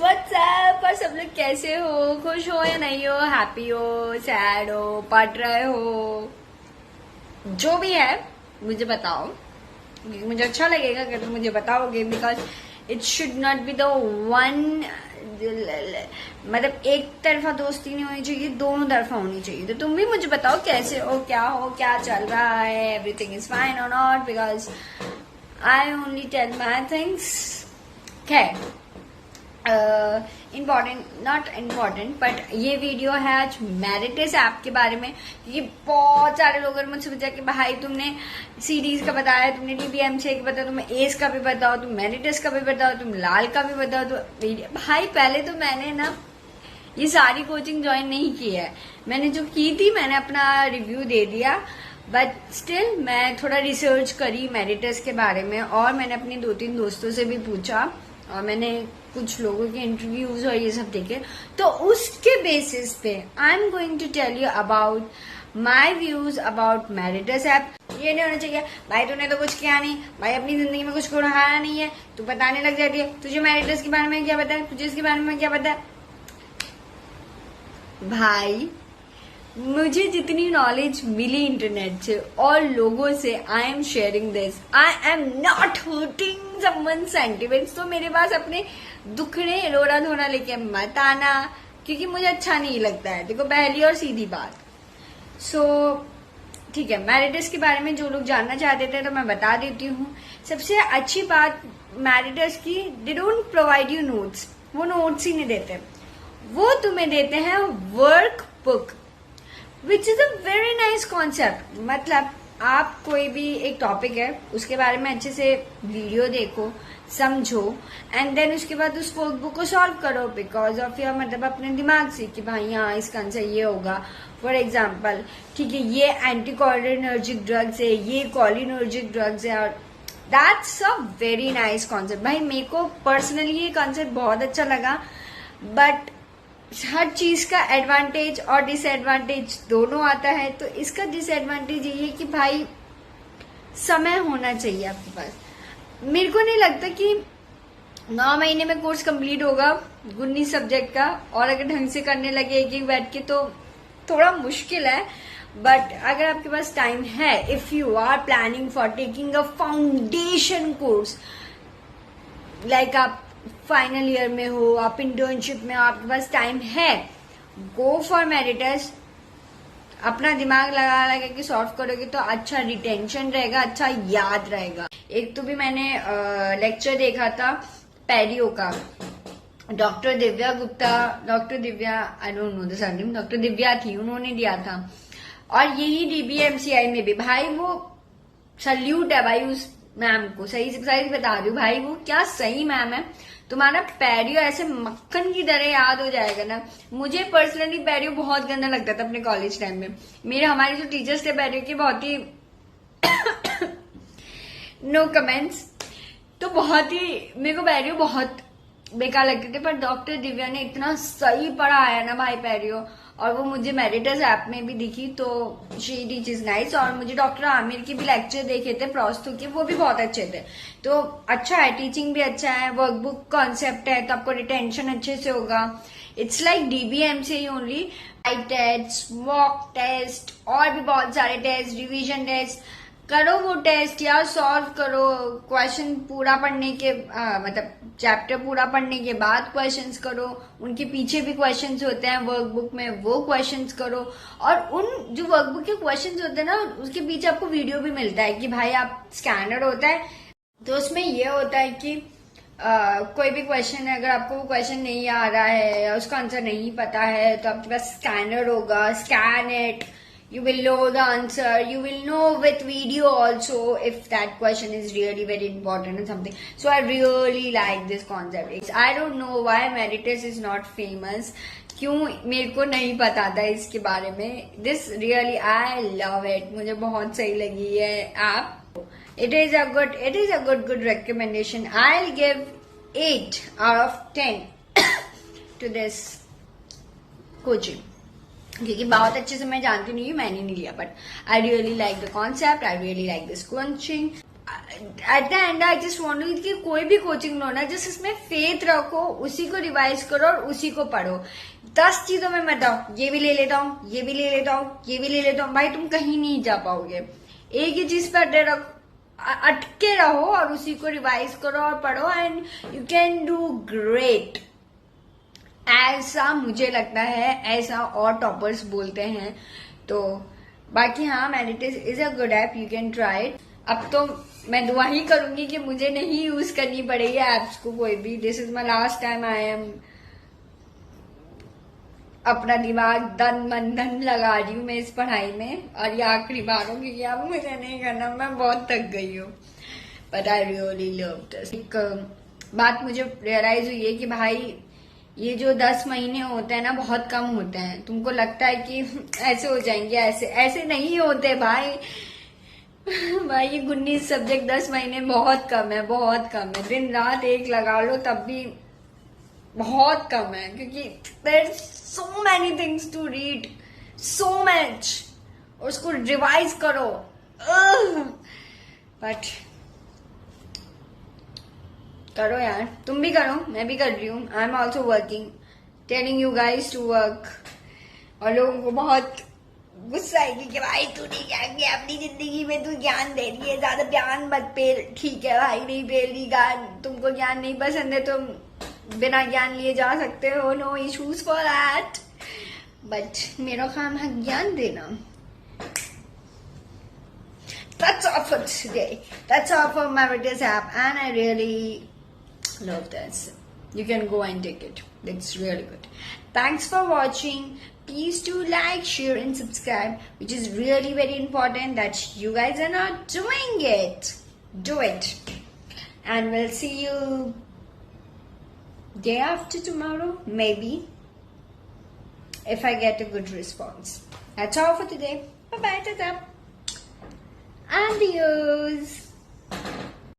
WhatsApp. और सब लोग कैसे हो, खुश हो या नहीं हो, हैप्पी हो, सैड हो, पढ़ रहे हो, जो भी है मुझे बताओ। मुझे अच्छा लगेगा अगर तुम मुझे बताओगे, because it should not be the one, मतलब एक तरफा दोस्ती नहीं होनी चाहिए, दोनों तरफा होनी चाहिए। तो तुम भी मुझे बताओ कैसे हो, क्या चल रहा है, एवरीथिंग इज फाइन और not, because I only tell my things. खैर, इम्पॉर्टेंट नॉट इम्पॉर्टेंट, बट ये वीडियो है आज मैरिटस ऐप के बारे में, क्योंकि बहुत सारे लोगों ने मुझसे पूछा कि भाई तुमने सीरीज का बताया, तुमने डीबीएमसीआई का बताया, तुम एस का भी बताओ, तुम मैरिटस का भी बताओ, तुम लाल का भी बताओ। तो भाई पहले तो मैंने ना ये सारी कोचिंग ज्वाइन नहीं की है, मैंने जो की थी मैंने अपना रिव्यू दे दिया, बट स्टिल मैं थोड़ा रिसर्च करी मैरिटस के बारे में, और मैंने अपने 2-3 दोस्तों से भी पूछा, और मैंने कुछ लोगों के इंटरव्यूज और ये सब देखे। तो उसके बेसिस पे I am going to tell you about my views about Meritus app. ये नहीं होना चाहिए भाई तूने तो कुछ किया नहीं, भाई अपनी जिंदगी में कुछ कराया नहीं है, तू बताने लग जाती है तुझे मैरिटस के बारे में क्या पता है, तुझे इसके बारे में क्या पता है। भाई मुझे जितनी नॉलेज मिली इंटरनेट से और लोगों से, I am sharing this, I am not hurting someone sentiments. तो मेरे पास अपने दुखड़े रोना धोना लेके मत आना, क्योंकि मुझे अच्छा नहीं लगता है। देखो पहली और सीधी बात, सो ठीक है, मैरिटस के बारे में जो लोग जानना चाहते थे तो मैं बता देती हूँ। सबसे अच्छी बात मैरिटस की, they don't provide you notes, वो नोट्स ही नहीं देते, वो तुम्हें देते हैं work book, which is a very nice concept. मतलब आप कोई भी एक टॉपिक है उसके बारे में अच्छे से वीडियो देखो, समझो, एंड देन उसके बाद उस वर्कबुक को सॉल्व करो बिकॉज ऑफ योर, मतलब अपने दिमाग से कि भाई हाँ इसका आंसर ये होगा। फॉर एग्जाम्पल, ठीक है, ये एंटी कोलिनर्जिक ड्रग्स है, ये कोलिनर्जिक ड्रग्स है, और that's a very nice concept. भाई मेरे को पर्सनली ये कॉन्सेप्ट बहुत अच्छा लगा, बट हर चीज का एडवांटेज और डिसएडवांटेज दोनों आता है। तो इसका डिसएडवांटेज ये है कि भाई समय होना चाहिए आपके पास। मेरे को नहीं लगता कि 9 महीने में कोर्स कंप्लीट होगा 19 सब्जेक्ट का, और अगर ढंग से करने लगे एक बैठ के तो थोड़ा मुश्किल है। बट अगर आपके पास टाइम है, if you are planning for taking a foundation course, like आप फाइनल ईयर में हो, आप इंटर्नशिप में हो, आपके पास टाइम है, गो फॉर मैरिटस। अपना दिमाग लगा के सॉल्व करोगे तो अच्छा रिटेंशन रहेगा, अच्छा याद रहेगा। एक तो भी मैंने लेक्चर देखा था पेरियो का, doctor Divya Gupta, doctor Divya, I don't know the surname, doctor Divya थी, उन्होंने दिया था। और यही डीबीएमसीआई में भी भाई वो सल्यूट है भाई उस मैम को, सही बता रही हूँ भाई, वो क्या सही मैम है। तुम्हारा पैरियो ऐसे मक्खन की तरह याद हो जाएगा ना। मुझे पर्सनली पैरियो बहुत गंदा लगता था अपने कॉलेज टाइम में। हमारे जो टीचर्स थे पैरियो के, बहुत ही नो कमेंट्स, तो बहुत ही मेरे को पैरियो बहुत बेकार लगते थे। पर डॉक्टर दिव्या ने इतना सही पढ़ाया ना भाई पैरियो, और वो मुझे मैरिटस ऐप में भी दिखी, तो शी टीचेस नाइस। और मुझे डॉक्टर आमिर की भी लेक्चर देखे थे प्रोस्तु के, वो भी बहुत अच्छे थे। तो अच्छा है, टीचिंग भी अच्छा है, वर्कबुक कॉन्सेप्ट है, तो आपको रिटेंशन अच्छे से होगा। It's like DBMCI only, right test, mock test, और भी बहुत सारे टेस्ट, रिविजन टेस्ट, करो वो टेस्ट या सॉल्व करो। क्वेश्चन पूरा पढ़ने के मतलब चैप्टर पूरा पढ़ने के बाद क्वेश्चंस करो, उनके पीछे भी क्वेश्चंस होते हैं वर्कबुक में, वो क्वेश्चंस करो। और उन जो वर्कबुक के क्वेश्चंस होते हैं ना, उसके पीछे आपको वीडियो भी मिलता है कि भाई आप स्कैनर होता है, तो उसमें ये होता है कि कोई भी क्वेश्चन है, अगर आपको वो क्वेश्चन नहीं आ रहा है या उसका आंसर नहीं पता है, तो आपके पास स्कैनर होगा, scan it, you will know the answer, you will know with video also if that question is really very important or something. So I really like this concept. I don't know why Meritus is not famous, क्यों मेरे को नहीं पता था इसके बारे में। This really I love it, मुझे बहुत सही लगी है app. It is a good recommendation. I'll give 8 out of 10 to this coaching, क्योंकि बहुत अच्छे से मैं जानती नहीं हूँ, मैंने नहीं लिया, but I really like the concept, I really like this coaching. At the end I just want to कि कोई भी कोचिंग लो ना, जस्ट इसमें फेथ रखो, उसी को रिवाइज करो और उसी को पढ़ो। 10 चीजों में मत आओ, ये भी ले लेता हूँ, ये भी ले लेता हूँ, ये भी ले लेता हूँ, भाई तुम कहीं नहीं जा पाओगे। एक ही चीज पर अटके रहो और उसी को रिवाइज करो और पढ़ो, and you can do great. ऐसा मुझे लगता है, ऐसा और टॉपर्स बोलते हैं। तो बाकी हाँ, meditation is a good app, you can try it. अब तो मैं दुआ ही करूंगी कि मुझे नहीं यूज करनी पड़ेगी एप्स को कोई भी। This is my last time I am अपना दिमाग मन धन लगा रही हूँ मैं इस पढ़ाई में, और ये आखिरी बार हो क्योंकि अब मुझे नहीं करना, मैं बहुत थक गई हूँ। But I really love this. एक बात मुझे रियलाइज हुई है कि भाई ये जो 10 महीने होते हैं ना, बहुत कम होते हैं। तुमको लगता है कि ऐसे हो जाएंगे, ऐसे नहीं होते भाई। भाई ये 19 सब्जेक्ट 10 महीने बहुत कम है, बहुत कम है। दिन रात एक लगा लो तब भी बहुत कम है, क्योंकि there so many things to read, so much, और उसको रिवाइज करो। बट करो यार, तुम भी करो, मैं भी कर रही हूँ। I am also working, telling you guys to work. और लोगों को बहुत गुस्सा आएगी कि भाई तू नहीं ज्ञान गया अपनी जिंदगी में, तू ज्ञान दे रही है, ज्यादा ज्ञान मत पेल। ठीक है भाई, नहीं पेल रही ज्ञान, तुमको ज्ञान नहीं पसंद है तो बिना ज्ञान लिए जा सकते हो, no issues for that. But मेरा काम है ज्ञान देना। That's all for today. That's all for Meritus app, and I really love this. You can go and take it. It's really good. Thanks for watching. Please do like, share and subscribe, which is really very important that you guys are not doing it. Do it. And we'll see you day after tomorrow, maybe, if I get a good response. That's all for today. Bye bye, tata. Adios.